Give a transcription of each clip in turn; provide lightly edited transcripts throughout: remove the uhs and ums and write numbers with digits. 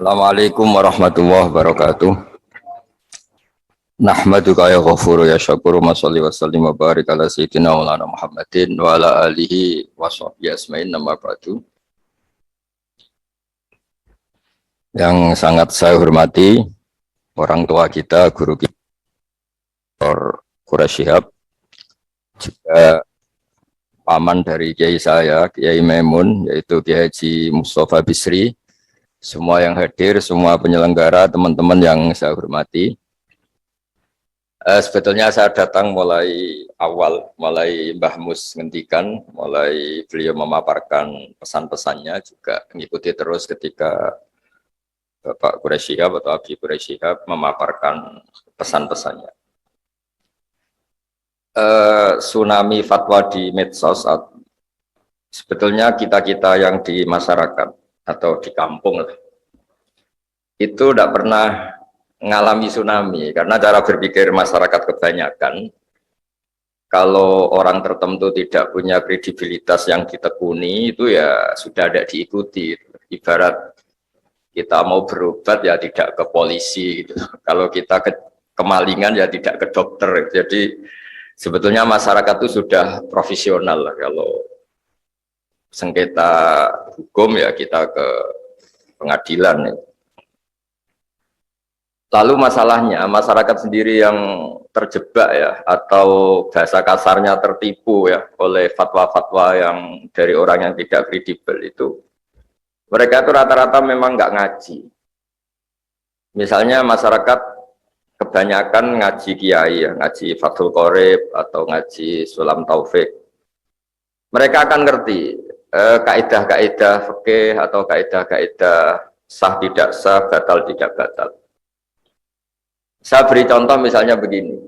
Assalamualaikum warahmatullahi wabarakatuh. Nahmaduka ya ghafuru ya syakuru ma sholli wa sallim wa barik ala sayyidina Maulana Muhammadin wa ala alihi wa sahbihi asma'in nama ba'du. Yang sangat saya hormati orang tua kita, guru kita, Dr. Quraish Shihab, juga paman dari kiai saya, Kiai Maimun, yaitu Kiai Haji Mustafa Bisri, semua yang hadir, semua penyelenggara, teman-teman yang saya hormati. Sebetulnya saya datang mulai awal, mulai Mbah Mus ngendikan, mulai beliau memaparkan pesan-pesannya, juga mengikuti terus ketika Bapak Quraish Shihab atau Abi Quraish Shihab memaparkan pesan-pesannya. Tsunami fatwa di medsos, sebetulnya kita-kita yang di masyarakat atau di kampung itu tidak pernah mengalami tsunami, karena cara berpikir masyarakat kebanyakan kalau orang tertentu tidak punya kredibilitas yang ditekuni itu ya sudah tidak diikuti. Ibarat kita mau berobat ya tidak ke polisi gitu. Kalau kita ke kemalingan ya tidak ke dokter. Jadi sebetulnya masyarakat itu sudah profesional lah. Kalau sengketa hukum ya kita ke pengadilan. Lalu masalahnya masyarakat sendiri yang terjebak ya, atau bahasa kasarnya tertipu ya oleh fatwa-fatwa yang dari orang yang tidak kredibel itu. Mereka itu rata-rata memang nggak ngaji. Misalnya masyarakat kebanyakan ngaji kiai ya, ngaji Fathul Qorib atau ngaji Sulam Taufik. Mereka akan ngerti kaidah-kaidah fikih atau kaidah-kaidah sah tidak sah, batal tidak batal. Saya beri contoh misalnya begini.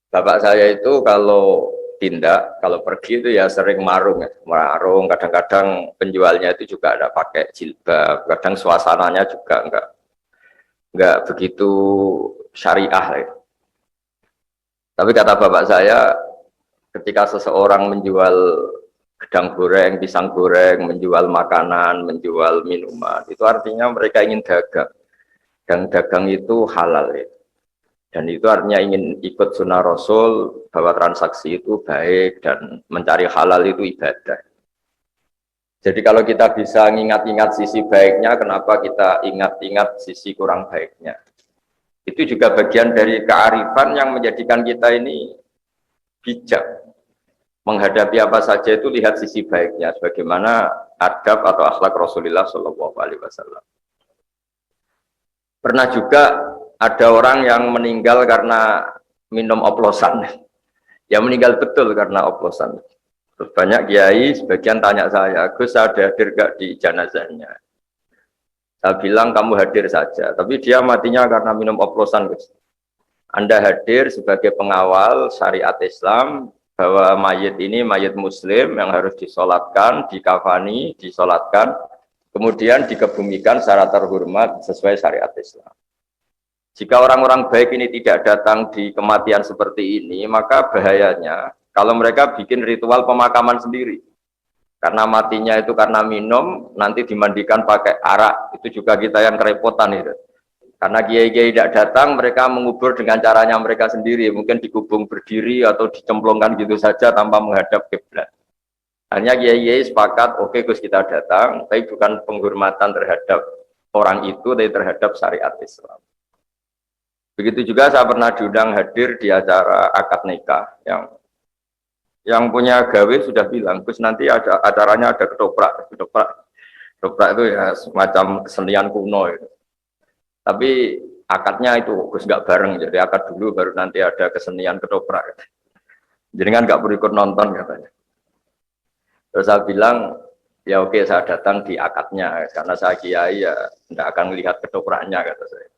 Bapak saya itu kalau tindak, kalau pergi itu ya sering marung ya. Marung, kadang-kadang penjualnya itu juga ada pakai jilbab, kadang suasananya juga enggak begitu syariah ya. Tapi kata bapak saya, ketika seseorang menjual gedang goreng, pisang goreng, menjual makanan, menjual minuman, itu artinya mereka ingin dagang. Dan dagang itu halal ya. Dan itu artinya ingin ikut sunnah Rasul bahwa transaksi itu baik dan mencari halal itu ibadah. Jadi kalau kita bisa ingat-ingat sisi baiknya, kenapa kita ingat-ingat sisi kurang baiknya? Itu juga bagian dari kearifan yang menjadikan kita ini bijak. Menghadapi apa saja itu lihat sisi baiknya, sebagaimana adab atau akhlak Rasulullah SAW. Pernah juga ada orang yang meninggal karena minum oplosan. Ya meninggal betul karena oplosan. Terus banyak kiai, sebagian tanya saya, Gus ada hadir gak di jenazahnya? Saya bilang kamu hadir saja, tapi dia matinya karena minum oplosan, Gus. Anda hadir sebagai pengawal syariat Islam, bahwa mayit ini mayit muslim yang harus disolatkan, dikafani, disolatkan, kemudian dikebumikan secara terhormat sesuai syariat Islam. Jika orang-orang baik ini tidak datang di kematian seperti ini, maka bahayanya kalau mereka bikin ritual pemakaman sendiri. Karena matinya itu karena minum, nanti dimandikan pakai arak, itu juga kita yang kerepotan itu. Karena kiai-kiai tidak datang, mereka mengubur dengan caranya mereka sendiri, mungkin dikubung berdiri atau dicemplungkan gitu saja tanpa menghadap kiblat. Hanya kiai sepakat, oke Gus kita datang, tapi bukan penghormatan terhadap orang itu, tapi terhadap syariat Islam. Begitu juga saya pernah diundang hadir di acara akad nikah, yang punya gawe sudah bilang, Gus nanti ada acaranya ada ketoprak itu ya semacam kesenian kuno itu. Tapi akadnya itu Gus nggak bareng, jadi akad dulu baru nanti ada kesenian ketoprak. Jadi kan nggak perlu ikut nonton katanya. Terus saya bilang, ya oke saya datang di akadnya, karena saya kiai ya tidak akan melihat ketopraknya kata saya.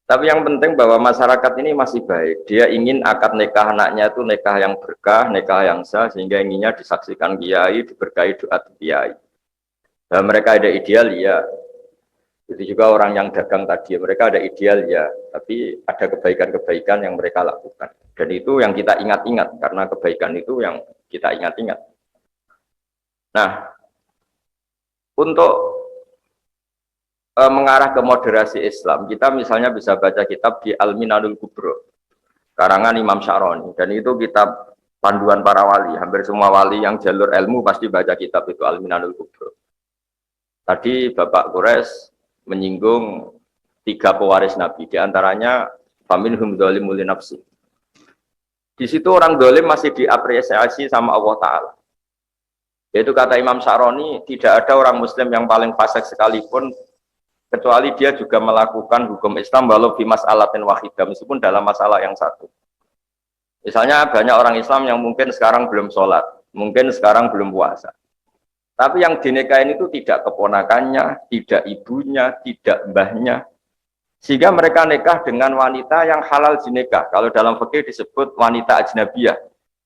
Tapi yang penting bahwa masyarakat ini masih baik, dia ingin akad nikah anaknya itu nikah yang berkah, nikah yang sah, sehingga inginnya disaksikan kiai, diberkahi doa kiai. Dan mereka ada ideal ya, itu juga orang yang dagang tadi, mereka ada ideal ya, tapi ada kebaikan-kebaikan yang mereka lakukan. Dan itu yang kita ingat-ingat, karena kebaikan itu yang kita ingat-ingat. Nah, untuk mengarah ke moderasi Islam, kita misalnya bisa baca kitab di Al-Minanul Kubro, karangan Imam Syaroni, dan itu kitab panduan para wali. Hampir semua wali yang jalur ilmu pasti baca kitab itu Al-Minanul Kubro. Tadi Bapak Kures menyinggung 3 pewaris Nabi, diantaranya faminhum dzalimun li nafsi. Di situ orang dolim masih diapresiasi sama Allah Ta'ala. Yaitu kata Imam Syaroni, tidak ada orang Muslim yang paling fasik sekalipun kecuali dia juga melakukan hukum Islam walau di mas'alatin wahidah, meskipun dalam masalah yang satu. Misalnya banyak orang Islam yang mungkin sekarang belum sholat, mungkin sekarang belum puasa. Tapi yang dinikahin itu tidak keponakannya, tidak ibunya, tidak mbahnya. Sehingga mereka nikah dengan wanita yang halal dinikah. Kalau dalam fikih disebut wanita ajnabiyah.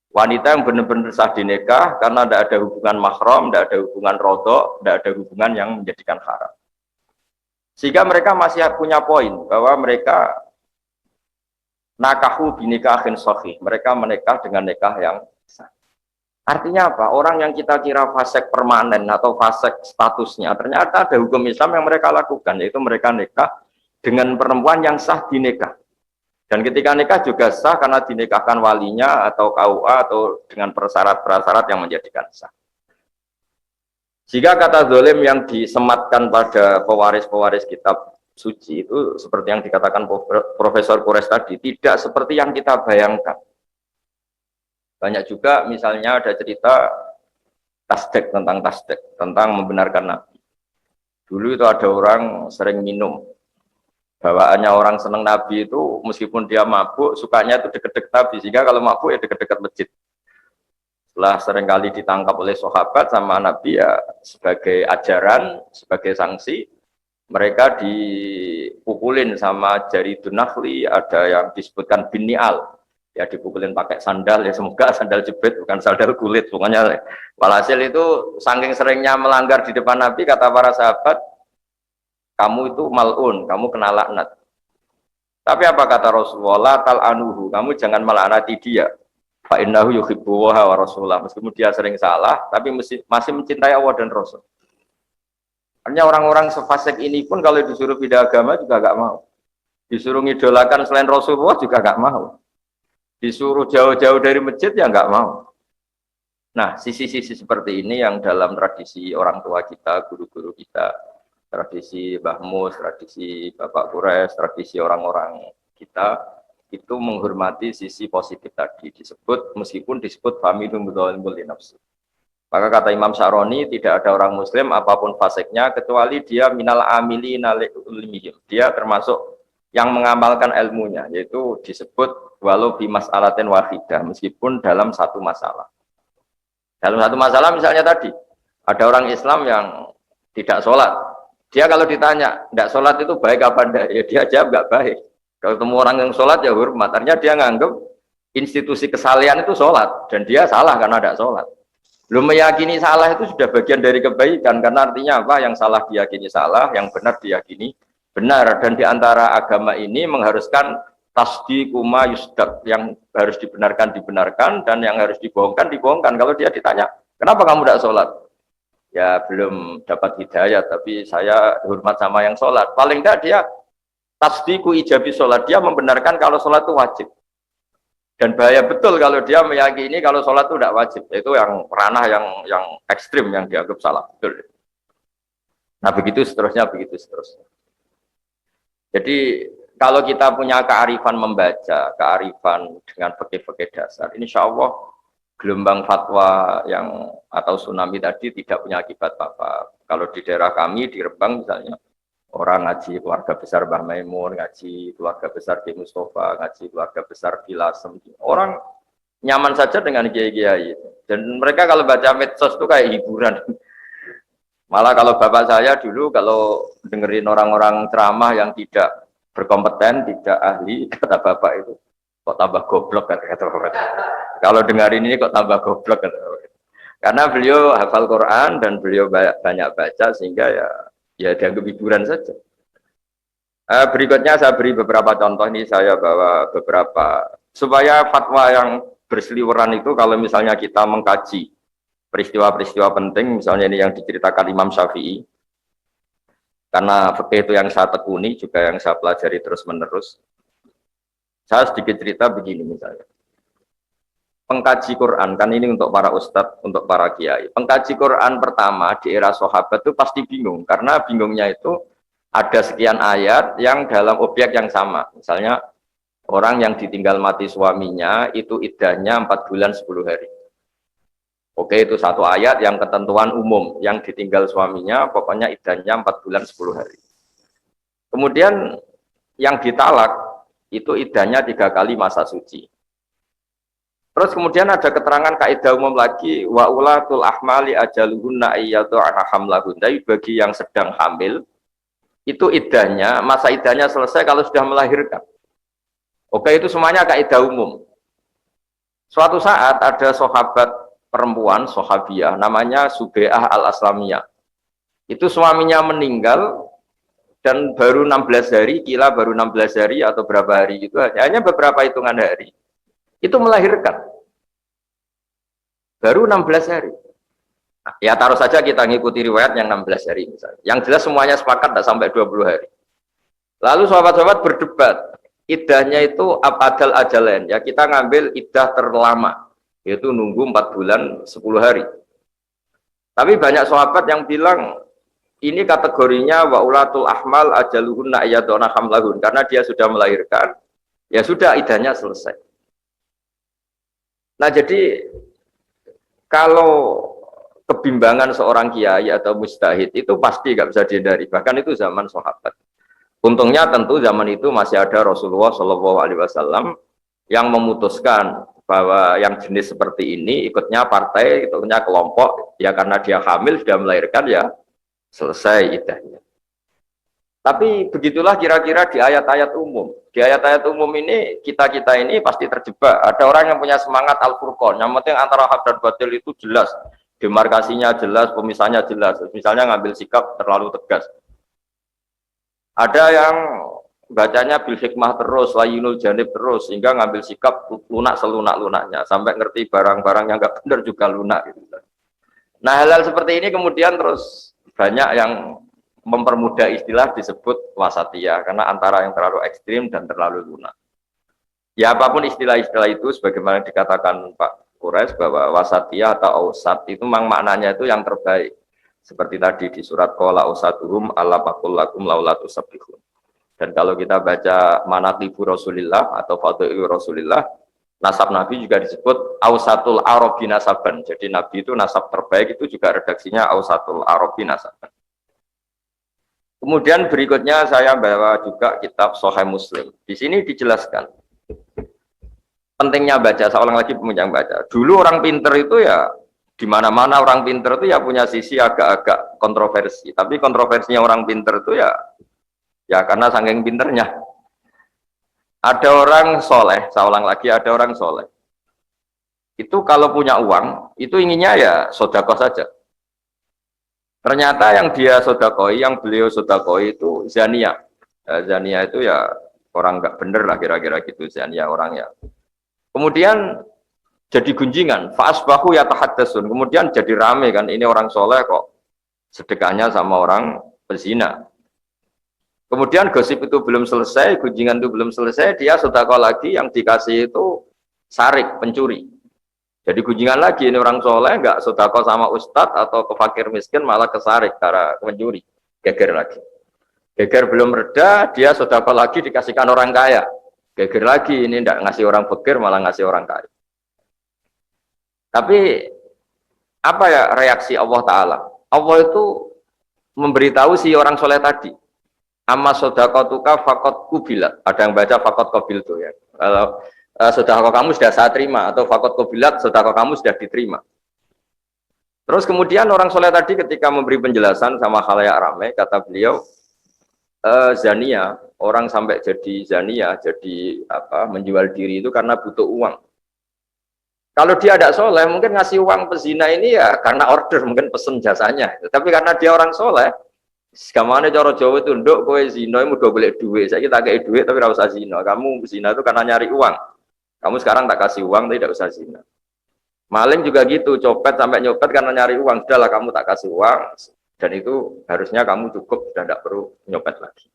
Wanita yang benar-benar sah dinikah karena tidak ada hubungan mahram, tidak ada hubungan rodok, tidak ada hubungan yang menjadikan haram. Sehingga mereka masih punya poin bahwa mereka nakahu binikahin sahih. Mereka menikah dengan nikah yang sah. Artinya apa? Orang yang kita kira fasik permanen atau fasik statusnya, ternyata ada hukum Islam yang mereka lakukan, yaitu mereka nikah dengan perempuan yang sah dinikah. Dan ketika nikah juga sah karena dinikahkan walinya atau KUA atau dengan persyarat-persyarat yang menjadikan sah. Jika kata zalim yang disematkan pada pewaris-pewaris kitab suci itu seperti yang dikatakan Profesor Kures tadi, tidak seperti yang kita bayangkan. Banyak juga misalnya ada cerita tasdek, tentang membenarkan Nabi. Dulu itu ada orang sering minum. Bawaannya orang seneng Nabi itu meskipun dia mabuk, sukanya itu deket-deket Nabi. Sehingga kalau mabuk ya deket-deket masjid. Setelah seringkali ditangkap oleh sahabat sama Nabi ya sebagai ajaran, sebagai sanksi, mereka dipukulin sama jari dunahli, ada yang disebutkan bin ni'al. Ya dipukulin pakai sandal, ya semoga sandal jepit bukan sandal kulit. Pokoknya walhasil itu saking seringnya melanggar di depan Nabi, kata para sahabat, kamu itu mal'un, kamu kena laknat. Tapi apa kata Rasulullah, tal'anuhu, kamu jangan melaknati dia. Fa innahu yuhibbu wa rasulah. Meskipun dia sering salah, tapi masih mencintai Allah dan Rasul. Artinya orang-orang sefasik ini pun kalau disuruh pindah agama juga gak mau. Disuruh ngidolakan selain Rasulullah juga gak mau. Disuruh jauh-jauh dari masjid ya nggak mau. Nah, sisi-sisi seperti ini yang dalam tradisi orang tua kita, guru-guru kita, tradisi Mbah Mus, tradisi Bapak Kures, tradisi orang-orang kita, itu menghormati sisi positif tadi disebut, meskipun disebut familum dzalimun li nafsi. Maka kata Imam Syaroni, tidak ada orang Muslim apapun fasiknya kecuali dia minal amilina li ilmihim. Dia termasuk yang mengamalkan ilmunya, yaitu disebut walau bi mas'alatin wahidah, meskipun dalam satu masalah. Dalam satu masalah misalnya tadi, ada orang Islam yang tidak sholat. Dia kalau ditanya, tidak sholat itu baik apa enggak? Ya dia jawab enggak baik. Kalau ketemu orang yang sholat ya hormat. Artinya dia nganggap institusi kesalehan itu sholat, dan dia salah karena tidak sholat. Belum meyakini salah itu sudah bagian dari kebaikan, karena artinya apa? Yang salah diyakini salah, yang benar diyakini benar. Dan diantara agama ini mengharuskan tasdiqu ma yusdaq, yang harus dibenarkan dan yang harus dibohongkan. Kalau dia ditanya, kenapa kamu tidak sholat? Ya belum dapat hidayah, tapi saya hormat sama yang sholat. Paling tidak dia tasdiqu ijabi sholat, dia membenarkan kalau sholat itu wajib. Dan bahaya betul kalau dia meyakini kalau sholat itu tidak wajib. Itu yang ranah yang ekstrim, yang dianggap salah. Betul. Nah begitu seterusnya. Jadi kalau kita punya kearifan membaca, kearifan dengan fikih-fikih dasar, insya Allah gelombang fatwa yang atau tsunami tadi tidak punya akibat apa-apa. Kalau di daerah kami di Rembang misalnya, orang ngaji keluarga besar Mbah Maimun, ngaji keluarga besar Ki Mustafa, ngaji keluarga besar Filasem, orang nyaman saja dengan kiai-kiai. Dan mereka kalau baca medsos itu kayak hiburan. Malah kalau bapak saya dulu kalau dengerin orang-orang ceramah yang tidak berkompeten, tidak ahli, kata bapak itu kok tambah goblok kata bapak. Kalau dengerin ini kok tambah goblok kata bapak. Karena beliau hafal Quran dan beliau banyak baca sehingga ya dianggap hiburan saja. Berikutnya saya beri beberapa contoh, ini saya bawa beberapa supaya fatwa yang berseliweran itu kalau misalnya kita mengkaji peristiwa-peristiwa penting, misalnya ini yang diceritakan Imam Syafi'i. Karena fikih itu yang saya tekuni, juga yang saya pelajari terus-menerus. Saya sedikit cerita begini misalnya. Pengkaji Quran, kan ini untuk para ustadz, untuk para kiai. Pengkaji Quran pertama di era sahabat itu pasti bingung, karena bingungnya itu ada sekian ayat yang dalam objek yang sama. Misalnya, orang yang ditinggal mati suaminya itu iddahnya 4 bulan 10 hari. Oke, itu satu ayat yang ketentuan umum, yang ditinggal suaminya pokoknya iddahnya 4 bulan 10 hari. Kemudian yang ditalak itu iddahnya 3 kali masa suci. Terus kemudian ada keterangan kaidah umum lagi, wa ulatul ahmali ajaluhunna ayyatu'ana hamlahun. Tapi bagi yang sedang hamil itu iddahnya, masa iddahnya selesai kalau sudah melahirkan. Oke, itu semuanya kaidah umum. Suatu saat ada sahabat perempuan, sahabiah, namanya Sube'ah al-Aslamiyah. Itu suaminya meninggal dan baru 16 hari, kila baru 16 hari atau berapa hari gitu, hanya beberapa hitungan hari. Itu melahirkan. Baru 16 hari. Nah, ya taruh saja kita ngikuti riwayat yang 16 hari misalnya. Yang jelas semuanya sepakat tidak sampai 20 hari. Lalu sahabat-sahabat berdebat. Iddahnya itu abadal ajalain. Ya kita ngambil iddah terlama. Yaitu nunggu 4 bulan 10 hari. Tapi banyak sahabat yang bilang ini kategorinya wa ulatul ahmal ajaluhunna ayyaduna hamlahun, karena dia sudah melahirkan, ya sudah iddahnya selesai. Nah, jadi kalau kebimbangan seorang kiai atau mujtahid itu pasti nggak bisa dihindari, bahkan itu zaman sahabat. Untungnya tentu zaman itu masih ada Rasulullah SAW yang memutuskan bahwa yang jenis seperti ini ikutnya partai, ikutnya kelompok, ya karena dia hamil sudah melahirkan ya selesai iddahnya. Tapi begitulah kira-kira di ayat-ayat umum. Di ayat-ayat umum ini kita-kita ini pasti terjebak. Ada orang yang punya semangat Al-Furqan, yang penting antara hak dan batil itu jelas, demarkasinya jelas, pemisahnya jelas. Misalnya ngambil sikap terlalu tegas. Ada yang bacanya bil hikmah terus, layinul janib terus, sehingga ngambil sikap lunak selunak-lunaknya, sampai ngerti barang-barang yang nggak benar juga lunak. Gitu. Nah, hal-hal seperti ini kemudian terus banyak yang mempermudah istilah disebut wasatiyah, karena antara yang terlalu ekstrim dan terlalu lunak. Ya apapun istilah-istilah itu, sebagaimana dikatakan Pak Quraisy bahwa wasatiyah atau ausat itu memang maknanya itu yang terbaik. Seperti tadi di surat qala ausatuhum alla faqul lakum laula tusabbihun. Dan kalau kita baca manaqibu Rasulillah atau fadhailu Rasulillah, nasab Nabi juga disebut ausatul arabi nasaban. Jadi Nabi itu nasab terbaik, itu juga redaksinya ausatul arabi nasaban. Kemudian berikutnya saya bawa juga kitab Sahih Muslim. Di sini dijelaskan pentingnya baca. Saya ulang lagi yang baca. Dulu orang pinter itu ya di mana-mana orang pinter itu ya punya sisi agak-agak kontroversi. Tapi kontroversinya orang pinter itu ya karena saking pinternya. Ada orang soleh, saya ulang lagi, ada orang soleh. Itu kalau punya uang, itu inginnya ya sodakoh saja. Ternyata yang dia sodakoi, yang beliau sodakoi itu zania. Zania itu ya orang nggak bener lah kira-kira gitu, zania orangnya. Kemudian jadi gunjingan, fa'asbahu yatahaddatsun. Kemudian jadi rame kan, ini orang soleh kok sedekahnya sama orang pezina. Kemudian gosip itu belum selesai, gunjingan itu belum selesai, dia sedekah lagi, yang dikasih itu sarik, pencuri. Jadi gunjingan lagi, ini orang soleh nggak sedekah sama ustadz atau ke fakir miskin, malah kesarik karena pencuri, geger lagi. Geger belum reda, dia sedekah lagi dikasihkan orang kaya, geger lagi, ini nggak ngasih orang fakir, malah ngasih orang kaya. Tapi apa ya reaksi Allah Ta'ala? Allah itu memberitahu si orang soleh tadi, amma sodakotuka fakot kubilat. Ada yang baca fakot kobil tuh ya. Kalau sedekah kamu sudah saya terima, atau fakot kubilat, sedekah kamu sudah diterima. Terus kemudian orang soleh tadi ketika memberi penjelasan sama khalayak ramai, kata beliau, zania, orang sampai jadi zania, jadi apa, menjual diri itu karena butuh uang. Kalau dia tidak soleh, mungkin ngasih uang pezina ini ya karena order, mungkin pesen jasanya. Tapi karena dia orang soleh, segamane cara Jawa itu nduk kowe zina muga golek duit. Saiki tak kei duit tapi ora usah zina. Kamu zina itu karena nyari uang. Kamu sekarang tak kasih uang tapi tidak usah zina. Maling juga gitu, copet sampai nyopet karena nyari uang. Sudahlah kamu tak kasih uang. Dan itu harusnya kamu cukup dan tidak perlu nyopet lagi.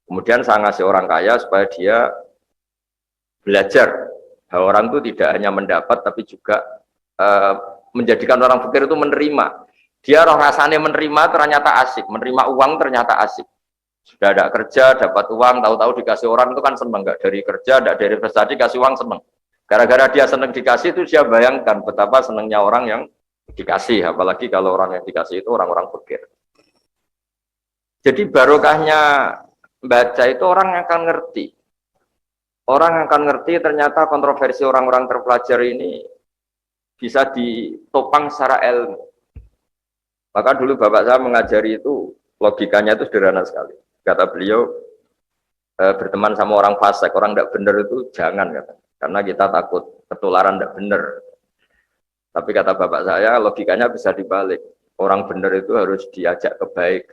Kemudian saya ngasih orang kaya supaya dia belajar bahwa orang itu tidak hanya mendapat tapi juga menjadikan orang fakir itu menerima. Dia roh rasanya menerima ternyata asik, menerima uang ternyata asik. Sudah ada kerja, dapat uang, tahu-tahu dikasih orang itu kan seneng, nggak dari kerja, nggak dari investasi, kasih uang seneng. Gara-gara dia seneng dikasih itu dia bayangkan betapa senengnya orang yang dikasih, apalagi kalau orang yang dikasih itu orang-orang fakir. Jadi barokahnya baca itu orang akan ngerti. Orang akan ngerti ternyata kontroversi orang-orang terpelajar ini bisa ditopang secara ilmu. Maka dulu bapak saya mengajari itu logikanya itu sederhana sekali. Kata beliau, berteman sama orang fasik, orang tidak benar itu jangan, kata. Karena kita takut ketularan tidak benar. Tapi kata bapak saya, logikanya bisa dibalik. Orang benar itu harus diajak ke baik.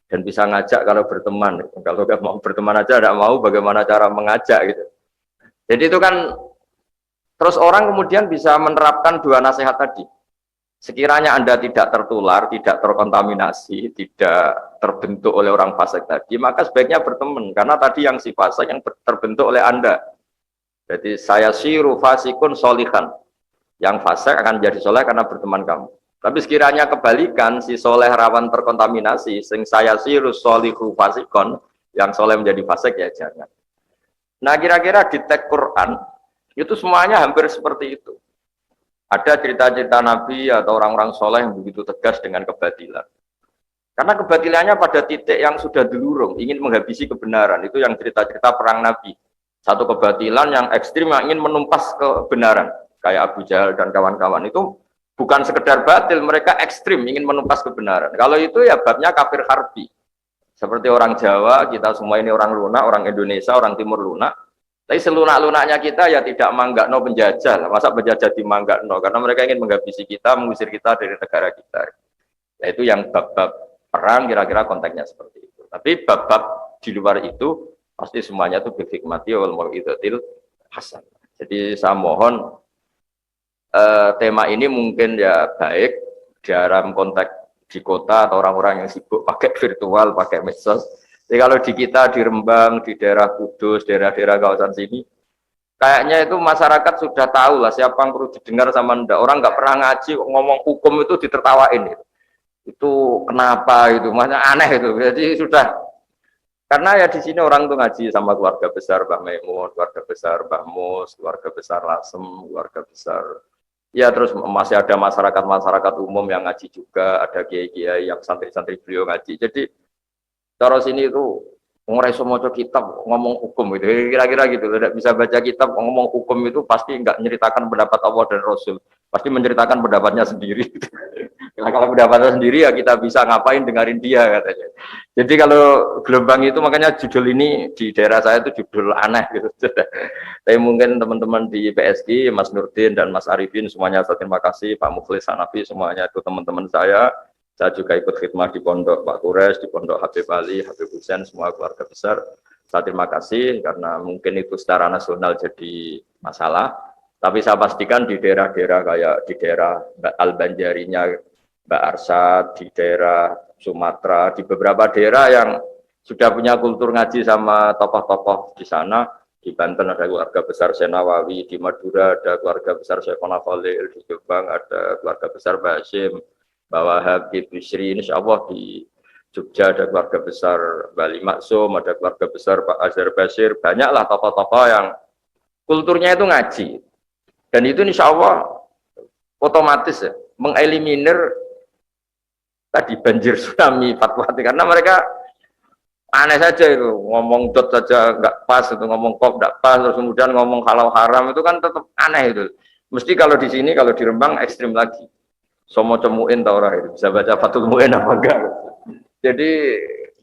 Dan bisa ngajak kalau berteman. Kalau nggak mau berteman aja, tidak mau, bagaimana cara mengajak gitu. Jadi itu kan, terus orang kemudian bisa menerapkan dua nasihat tadi. Sekiranya Anda tidak tertular, tidak terkontaminasi, tidak terbentuk oleh orang fasik tadi, maka sebaiknya berteman. Karena tadi yang si fasik yang terbentuk oleh Anda. Jadi saya siru fasikun solihan. Yang fasik akan jadi soleh karena berteman kamu. Tapi sekiranya kebalikan, si soleh rawan terkontaminasi, sing saya siru solihu fasikon, yang soleh menjadi fasik ya jangan. Nah kira-kira di teks Quran, itu semuanya hampir seperti itu. Ada cerita-cerita Nabi atau orang-orang soleh yang begitu tegas dengan kebatilan. Karena kebatilannya pada titik yang sudah delurung, ingin menghabisi kebenaran. Itu yang cerita-cerita perang Nabi. Satu kebatilan yang ekstrim yang ingin menumpas kebenaran. Kayak Abu Jahal dan kawan-kawan. Itu bukan sekedar batil, mereka ekstrim ingin menumpas kebenaran. Kalau itu ya babnya kafir harbi. Seperti orang Jawa, kita semua ini orang lunak, orang Indonesia, orang Timur lunak. Tapi selunak-lunaknya kita ya tidak manggakno penjajah. Masa penjajah dimanggakno? Karena mereka ingin menghabisi kita, mengusir kita dari negara kita. Yaitu yang bab-bab perang kira-kira konteksnya seperti itu. Tapi bab-bab di luar itu pasti semuanya itu bihikmati wal mau'izatil hasan. Jadi saya mohon tema ini mungkin ya baik dalam konteks di kota atau orang-orang yang sibuk pakai virtual, pakai medsos. Jadi kalau di kita di Rembang, di daerah Kudus, daerah-daerah kawasan sini, kayaknya itu masyarakat sudah tahu lah siapa yang perlu didengar sama ndak. Orang nggak pernah ngaji, ngomong hukum itu ditertawain. Itu kenapa itu, makanya aneh itu. Jadi sudah, karena ya di sini orang tuh ngaji sama keluarga besar Mbah Maimun, keluarga besar Mbah Mus, keluarga besar Lasem, keluarga besar. Ya terus masih ada masyarakat umum yang ngaji juga, ada kiai-kiai yang santri-santri beliau ngaji. Jadi cara sini itu ngomong maca kitab ngomong hukum gitu. Kira-kira gitu. Tidak bisa baca kitab ngomong hukum itu pasti enggak menceritakan pendapat Allah dan Rasul. Pasti menceritakan pendapatnya sendiri. Nah, kalau pendapatnya sendiri ya kita bisa ngapain dengerin dia katanya. Jadi kalau gelombang itu makanya judul ini di daerah saya itu judul aneh gitu. Tapi mungkin teman-teman di PSG, Mas Nurdin dan Mas Arifin semuanya saya terima kasih, Pak Mukhlis Hanafi semuanya itu teman-teman saya. Saya juga ikut khidmah di pondok Pak Kures, di pondok Habib Ali, Habib Husain, semua keluarga besar. Saya terima kasih karena mungkin itu secara nasional jadi masalah. Tapi saya pastikan di daerah-daerah kayak di daerah Al-Banjarinya Mbak Arsad, di daerah Sumatera, di beberapa daerah yang sudah punya kultur ngaji sama tokoh-tokoh di sana. Di Banten ada keluarga besar Senawawi, di Madura ada keluarga besar Syekhona Khalil, di Jombang ada keluarga besar Basim, bahwa Habib Bisri, insya Allah di Jogja ada keluarga besar Bali Maksum, ada keluarga besar Pak Azhar Basir, banyaklah tokoh-tokoh yang kulturnya itu ngaji. Dan itu insya Allah otomatis ya, mengeliminir tadi banjir tsunami fatwa, karena mereka aneh saja itu, ngomong dot saja nggak pas, itu ngomong kok nggak pas, terus kemudian ngomong halal haram itu kan tetap aneh itu. Mesti kalau di sini, kalau di Rembang ekstrim lagi. Somo cemuin tau orang itu bisa baca Fathul Mu'in apa enggak. Jadi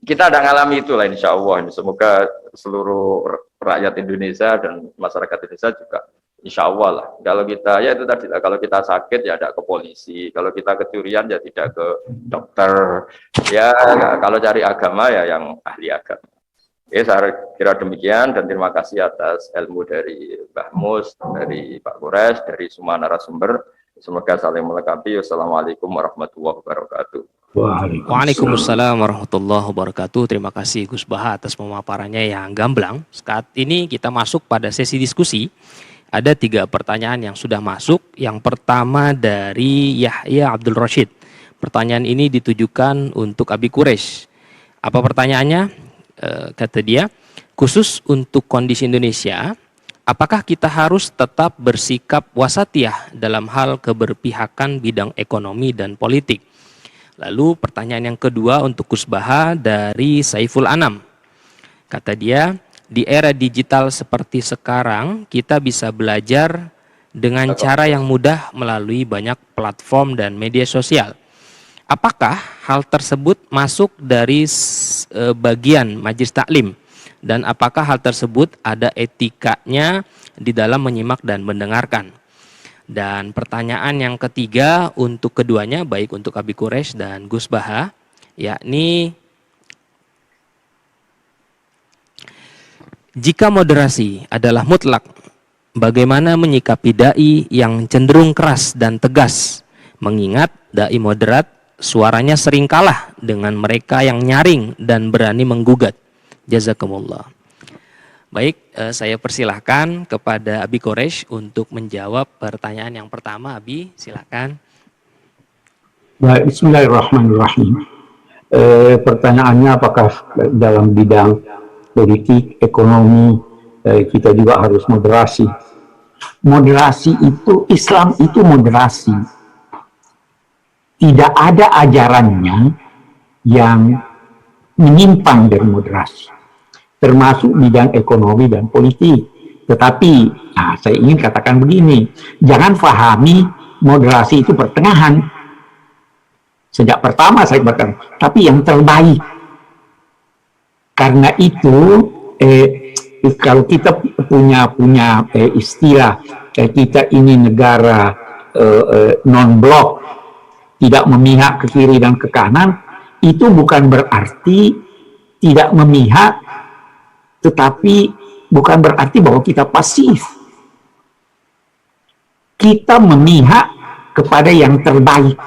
kita ada ngalami itulah insya Allah. Semoga seluruh rakyat Indonesia dan masyarakat Indonesia juga insya Allah lah. Kalau kita ya itu tadi, kalau kita sakit ya ada ke polisi. Kalau kita kecurian ya tidak ke dokter. Ya kalau cari agama ya yang ahli agama. Ya saya kira demikian dan terima kasih atas ilmu dari Mbah Mus, dari Pak Kures, dari semua narasumber. Semoga saling melengkapi. Wassalamualaikum warahmatullahi wabarakatuh. Waalaikumsalam. Waalaikumsalam warahmatullahi wabarakatuh. Terima kasih Gus Baha atas pemaparannya yang gamblang. Saat ini kita masuk pada sesi diskusi. Ada 3 pertanyaan yang sudah masuk. Yang pertama dari Yahya Abdul Rashid. Pertanyaan ini ditujukan untuk Abi Quraisy. Apa pertanyaannya? Kata dia, khusus untuk kondisi Indonesia, apakah kita harus tetap bersikap wasatiyah dalam hal keberpihakan bidang ekonomi dan politik? Lalu pertanyaan yang kedua untuk Gus Baha dari Saiful Anam. Kata dia, di era digital seperti sekarang, kita bisa belajar dengan cara yang mudah melalui banyak platform dan media sosial. Apakah hal tersebut masuk dari bagian majelis taklim? Dan apakah hal tersebut ada etikanya di dalam menyimak dan mendengarkan? Dan pertanyaan yang ketiga untuk keduanya, baik untuk Abi Quraisy dan Gus Baha, yakni jika moderasi adalah mutlak, bagaimana menyikapi dai yang cenderung keras dan tegas? Mengingat dai moderat suaranya sering kalah dengan mereka yang nyaring dan berani menggugat. Jazakumullah. Baik, saya persilahkan kepada Abi Quraisy untuk menjawab pertanyaan yang pertama. Abi, silakan. Baik, bismillahirrahmanirrahim. Pertanyaannya apakah dalam bidang politik, ekonomi, kita juga harus moderasi. Moderasi itu, Islam itu moderasi. Tidak ada ajarannya yang menyimpang dari moderasi, termasuk bidang ekonomi dan politik. Tetapi, saya ingin katakan begini, jangan fahami moderasi itu pertengahan. Sejak pertama saya berkata, tapi yang terbaik. Karena itu, kalau kita punya istilah, kita ini negara non-blok, tidak memihak ke kiri dan ke kanan, itu bukan berarti tidak memihak, tetapi bukan berarti bahwa kita pasif. Kita memihak kepada yang terbaik.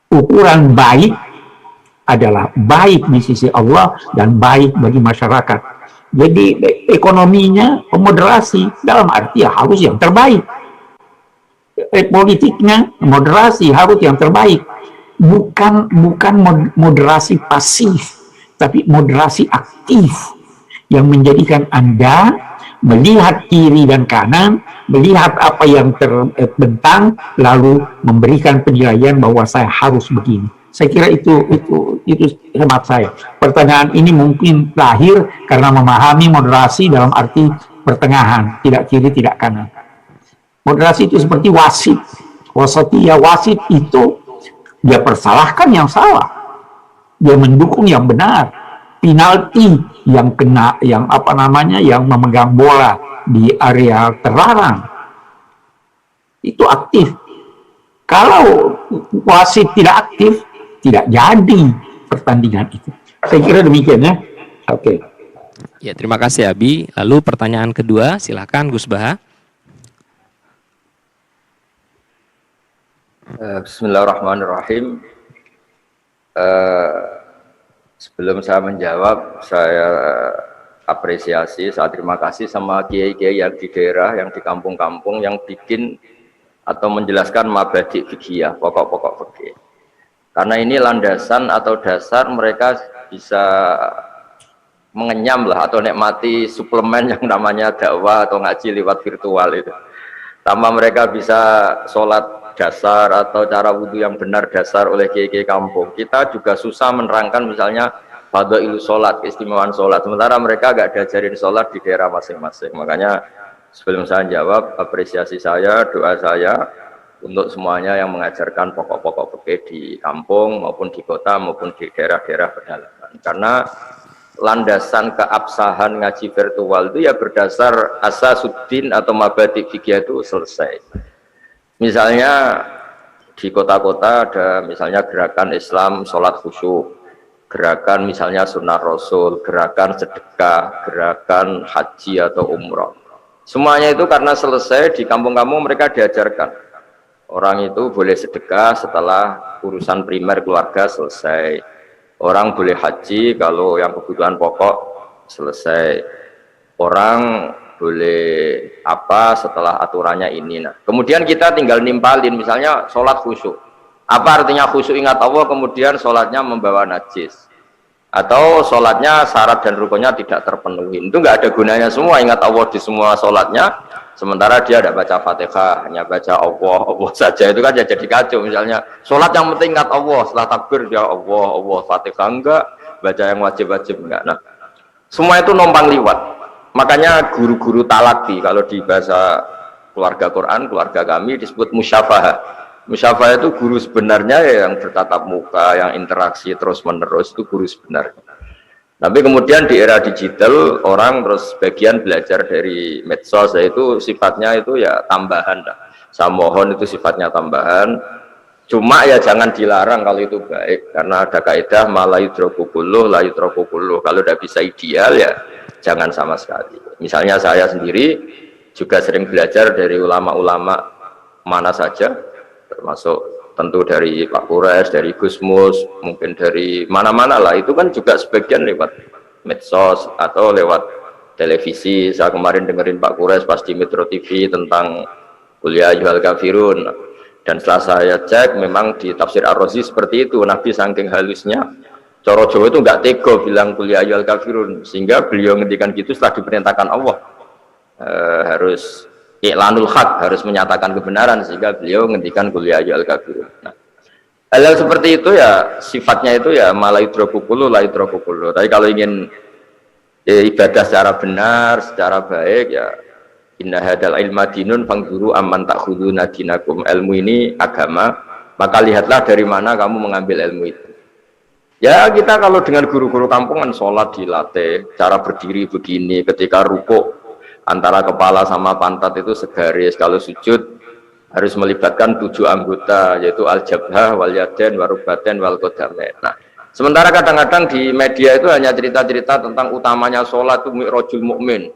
Ukuran baik adalah baik di sisi Allah dan baik bagi masyarakat. Jadi ekonominya moderasi dalam arti harus yang terbaik. Politiknya moderasi harus yang terbaik. Bukan moderasi pasif, tapi moderasi aktif yang menjadikan Anda melihat kiri dan kanan, melihat apa yang terbentang, lalu memberikan penilaian bahwa saya harus begini. Saya kira itu hemat saya. Pertanyaan ini mungkin lahir karena memahami moderasi dalam arti pertengahan, tidak kiri, tidak kanan. Moderasi itu seperti wasit. Wasatiyah, wasit itu dia persalahkan yang salah, dia mendukung yang benar. Penalti yang kena, yang memegang bola di area terlarang, itu aktif. Kalau wasit tidak aktif, tidak jadi pertandingan itu. Saya kira demikian ya. Oke. Ya, terima kasih Abi. Lalu pertanyaan kedua, silakan Gus Baha. Bismillahirrahmanirrahim. Sebelum saya menjawab, saya apresiasi, saya terima kasih sama kiai-kiai yang di daerah, yang di kampung-kampung, yang bikin atau menjelaskan mabadi fikih, pokok-pokok fikih. Karena ini landasan atau dasar mereka bisa mengenyam lah atau nikmati suplemen yang namanya dakwah atau ngaji lewat virtual itu. Tambah mereka bisa sholat dasar atau cara wudhu yang benar dasar oleh kiai-kiai kampung. Kita juga susah menerangkan misalnya fadhailus sholat, keistimewaan sholat. Sementara mereka gak diajarin sholat di daerah masing-masing. Makanya sebelum saya jawab, apresiasi saya, doa saya untuk semuanya yang mengajarkan pokok-pokok fikih di kampung maupun di kota maupun di daerah-daerah pedalaman. Karena landasan keabsahan ngaji virtual itu ya berdasar asasuddin atau mabadi fikih itu selesai. Misalnya di kota-kota ada misalnya gerakan Islam sholat khusyuk, gerakan misalnya sunnah rasul, gerakan sedekah, gerakan haji atau umroh. Semuanya itu karena selesai di kampung-kampung mereka diajarkan orang itu boleh sedekah setelah urusan primer keluarga selesai. Orang boleh haji kalau yang kebutuhan pokok selesai. Orang boleh apa setelah aturannya ini. Nah, kemudian kita tinggal nimpalin, misalnya sholat khusyuk. Apa artinya khusyuk ingat Allah, kemudian sholatnya membawa najis, atau sholatnya syarat dan rukunnya tidak terpenuhi? Itu nggak ada gunanya semua, ingat Allah di semua sholatnya, sementara dia tidak baca Fatihah, hanya baca Allah, Allah saja, itu kan jadi kacau. Misalnya sholat yang penting ingat Allah, setelah takbir dia Allah, Allah, Fatihah enggak, baca yang wajib-wajib enggak. Nah, semua itu numpang liwat. Makanya guru-guru talaki, kalau di bahasa keluarga Quran, keluarga kami disebut musyafahah. Musyafahah itu guru sebenarnya yang bertatap muka, yang interaksi terus-menerus, itu guru sebenarnya. Tapi kemudian di era digital, orang terus bagian belajar dari medsos, yaitu sifatnya itu ya tambahan. Saya mohon itu sifatnya tambahan. Cuma ya jangan dilarang kalau itu baik, karena ada kaidah ma la yudraku kulluh la yutraku kulluh. Kalau udah bisa ideal ya jangan sama sekali. Misalnya saya sendiri juga sering belajar dari ulama-ulama mana saja, termasuk tentu dari Pak Kures, dari Gusmus, mungkin dari mana-mana lah. Itu kan juga sebagian lewat medsos atau lewat televisi. Saya kemarin dengerin Pak Kures pas di Metro TV tentang kuliah Yuhal Kafirun. Dan setelah saya cek, memang di tafsir Ar-Razi seperti itu. Nabi saking halusnya, Coro Jawa itu nggak tega bilang kuliah Yuhal Kafirun, sehingga beliau ngendikan gitu setelah diperintahkan Allah harus iklanul haq, harus menyatakan kebenaran, sehingga beliau ngendikan kuliah Yuhal Kafirun. Nah, hal seperti itu ya sifatnya itu ya malah idrokukulu la idrokukulu. Tapi kalau ingin ibadah secara benar, secara baik ya inna hadal ilma dinun fangzuru amman ta'khuduna dinakum. Ilmu ini agama, maka lihatlah dari mana kamu mengambil ilmu itu. Ya kita kalau dengan guru-guru kampungan sholat dilatih, cara berdiri begini, ketika rukuk antara kepala sama pantat itu segaris, kalau sujud harus melibatkan 7 anggota, yaitu al-jabhah, wal yadain, warubaten, wal qadamain. Nah, sementara kadang-kadang di media itu hanya cerita-cerita tentang utamanya sholat itu mi'rajul mukmin.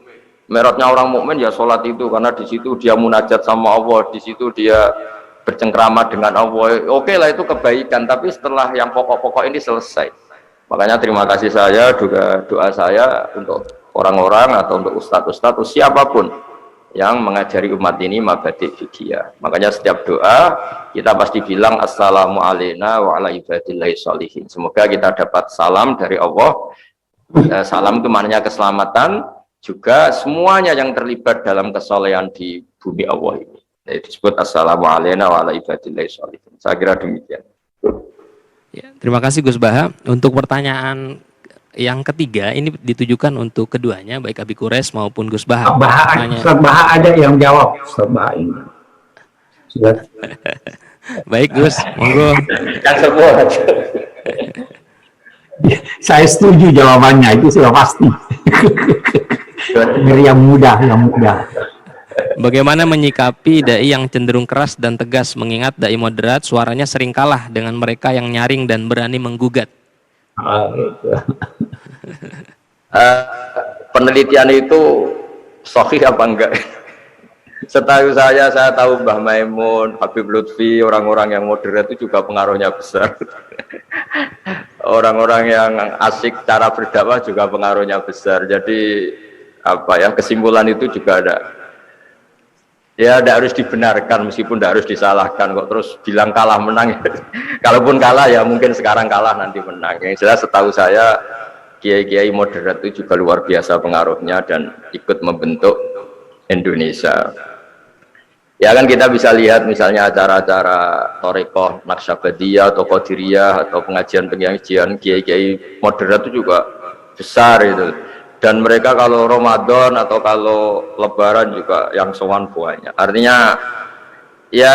Mi'rajnya orang mukmin ya sholat itu, karena di situ dia munajat sama Allah, di situ dia bercengkrama dengan Allah. Oke lah itu kebaikan, tapi setelah yang pokok-pokok ini selesai. Makanya terima kasih saya, juga doa saya untuk orang-orang atau untuk ustadz-ustadz siapapun yang mengajari umat ini mabadi' fikih. Makanya setiap doa kita pasti bilang assalamu alayna wa ala ibadillahi sholihin. Semoga kita dapat salam dari Allah. Salam itu maknanya keselamatan, juga semuanya yang terlibat dalam kesolehan di bumi Allah ini. Jadi disebut assalamu alayna wa ala ibadillahi sholihin. Saya kira demikian. Ya, terima kasih Gus Baha. Untuk pertanyaan yang ketiga ini ditujukan untuk keduanya, baik Abi Kures maupun Gus Baha. Ustaz Baha ada yang jawab. Ustaz Baha ini. Sudah. Baik Gus, monggo. Yang semua. Saya setuju jawabannya, itu sudah pasti. Dari yang mudah, yang mudah. Bagaimana menyikapi dai yang cenderung keras dan tegas, mengingat dai moderat suaranya sering kalah dengan mereka yang nyaring dan berani menggugat? Penelitian itu sahih apa enggak? Setahu saya tahu Mbah Maimun, Habib Lutfi, orang-orang yang moderat itu juga pengaruhnya besar. Orang-orang yang asik cara berdakwah juga pengaruhnya besar. Jadi apa ya, kesimpulan itu juga ada. Ya tidak harus dibenarkan, meskipun tidak harus disalahkan kok terus bilang kalah menang. Kalaupun kalah ya mungkin sekarang kalah nanti menang. Yang jelas setahu saya kiai-kiai moderat itu juga luar biasa pengaruhnya dan ikut membentuk Indonesia. Ya kan kita bisa lihat misalnya acara-acara Thariqah Naqsyabandiyah atau Qadiriyah atau pengajian-pengajian kiai-kiai moderat itu juga besar itu. Dan mereka kalau Ramadan atau kalau Lebaran juga yang sowan banyak. Artinya ya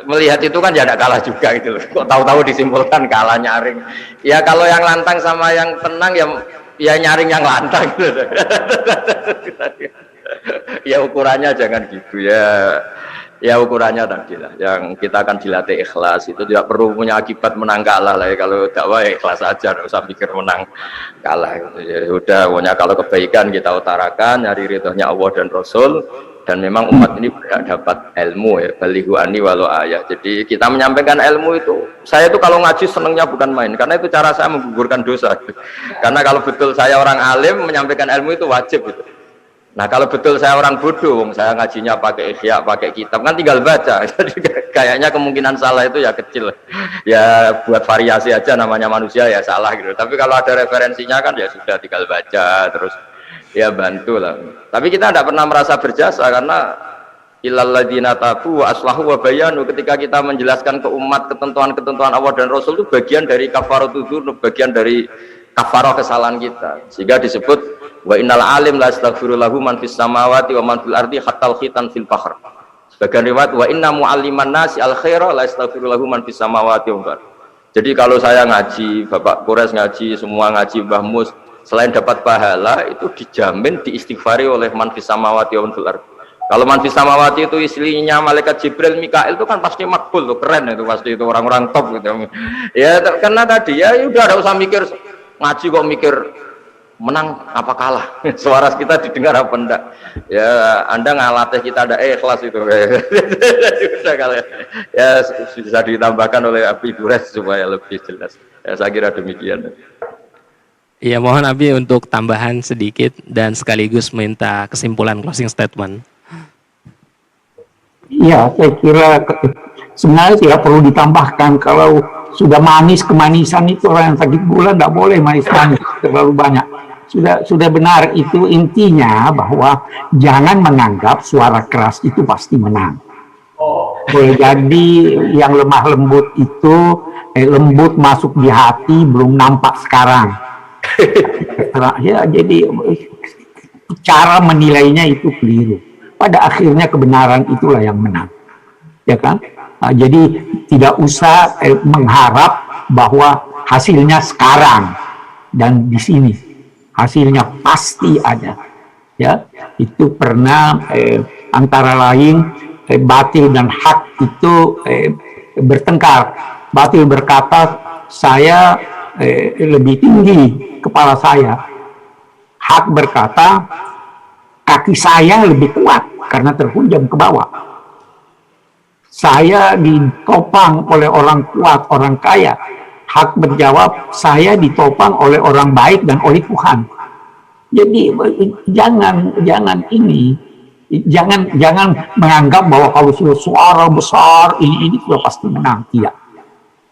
melihat itu kan ya tidak kalah juga gitu loh. Kok tahu-tahu disimpulkan kalah nyaring. Ya kalau yang lantang sama yang tenang ya nyaring yang lantang gitu. Ya ukurannya jangan gitu ya. Ya ukurannya tadi lah, yang kita akan dilatih ikhlas, itu tidak perlu punya akibat menang kalah lah ya. Kalau dakwah ya ikhlas aja, tidak usah pikir menang kalah gitu. Ya udah, pokoknya kalau kebaikan kita utarakan, nyari ridhonya Allah dan Rasul, dan memang umat ini berhak dapat ilmu ya, balighu anni walau ayat. Jadi kita menyampaikan ilmu itu, saya itu kalau ngaji senengnya bukan main, karena itu cara saya menggugurkan dosa. Karena kalau betul saya orang alim menyampaikan ilmu itu wajib gitu. Nah kalau betul saya orang bodoh, saya ngajinya pakai ihya, pakai kitab, kan tinggal baca. Jadi kayaknya kemungkinan salah itu ya kecil. Ya buat variasi aja, namanya manusia ya salah gitu. Tapi kalau ada referensinya kan ya sudah tinggal baca terus. Ya bantu lah. Tapi kita tidak pernah merasa berjasa karena illal ladzina tabu wa aslahu wa bayanu, ketika kita menjelaskan ke umat ketentuan-ketentuan Allah dan Rasul itu bagian dari kafaratul dzunub, bagian dari kafarah kesalahan kita. Sehingga disebut wa innal alim la astaghfiru lahu man fis samawati wa man fil ardi hatta khitan fil bahr. Sebagian riwayat wa inna mualliman nasi al khaira la astaghfiru lahu man fis samawati wa man. Jadi kalau saya ngaji, Bapak Kures ngaji, semua ngaji, Mbah Mus, selain dapat pahala itu dijamin diistighfari oleh man fis samawati wa man fil ardi. Kalau man fis samawati itu istrinya malaikat Jibril, Mikail itu kan pasti makbul tuh, keren itu pasti, itu orang-orang top gitu. Ya karena tadi ya udah ada usah mikir ngaji kok mikir menang apa kalah. Suara kita didengar apa enggak. Ya Anda ngalatih kita ada ikhlas itu. Udah kalau ya bisa ditambahkan oleh Abi Dures supaya lebih jelas. Ya, saya kira demikian. Ya, mohon Abi untuk tambahan sedikit dan sekaligus minta kesimpulan closing statement. Ya, saya kira sebenarnya tidak perlu ditambahkan. Kalau sudah manis, kemanisan itu, orang yang sakit gula tidak boleh manis-manis terlalu banyak. Sudah benar itu intinya, bahwa jangan menganggap suara keras itu pasti menang. Boleh jadi yang lemah lembut itu lembut masuk di hati belum nampak sekarang. Ya, jadi cara menilainya itu keliru. Pada akhirnya kebenaran itulah yang menang, ya kan? Nah, jadi tidak usah mengharap bahwa hasilnya sekarang dan di sini hasilnya pasti ada. Ya, itu pernah antara lain batil dan hak itu bertengkar. Batil berkata saya lebih tinggi kepala saya. Hak berkata kaki saya lebih kuat karena terhunjam ke bawah. Saya ditopang oleh orang kuat, orang kaya. Hak menjawab, saya ditopang oleh orang baik dan oleh Tuhan. Jadi jangan menganggap bahwa kalau suara besar ini sudah pasti menang. Tidak.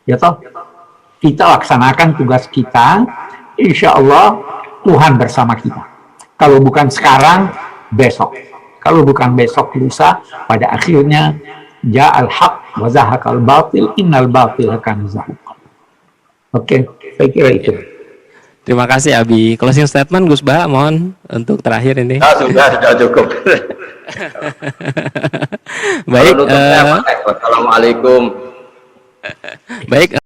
Ya toh, kita laksanakan tugas kita. Insya Allah Tuhan bersama kita. Kalau bukan sekarang, besok. Kalau bukan besok, lusa. Pada akhirnya ja'al haq wa zahaqal batil innal batila kana zahuqa. Oke, saya kira itu. Terima kasih Abi. Closing statement Gus Bah, mohon untuk terakhir ini. Nah, sudah cukup. Baik. Assalamualaikum. Baik.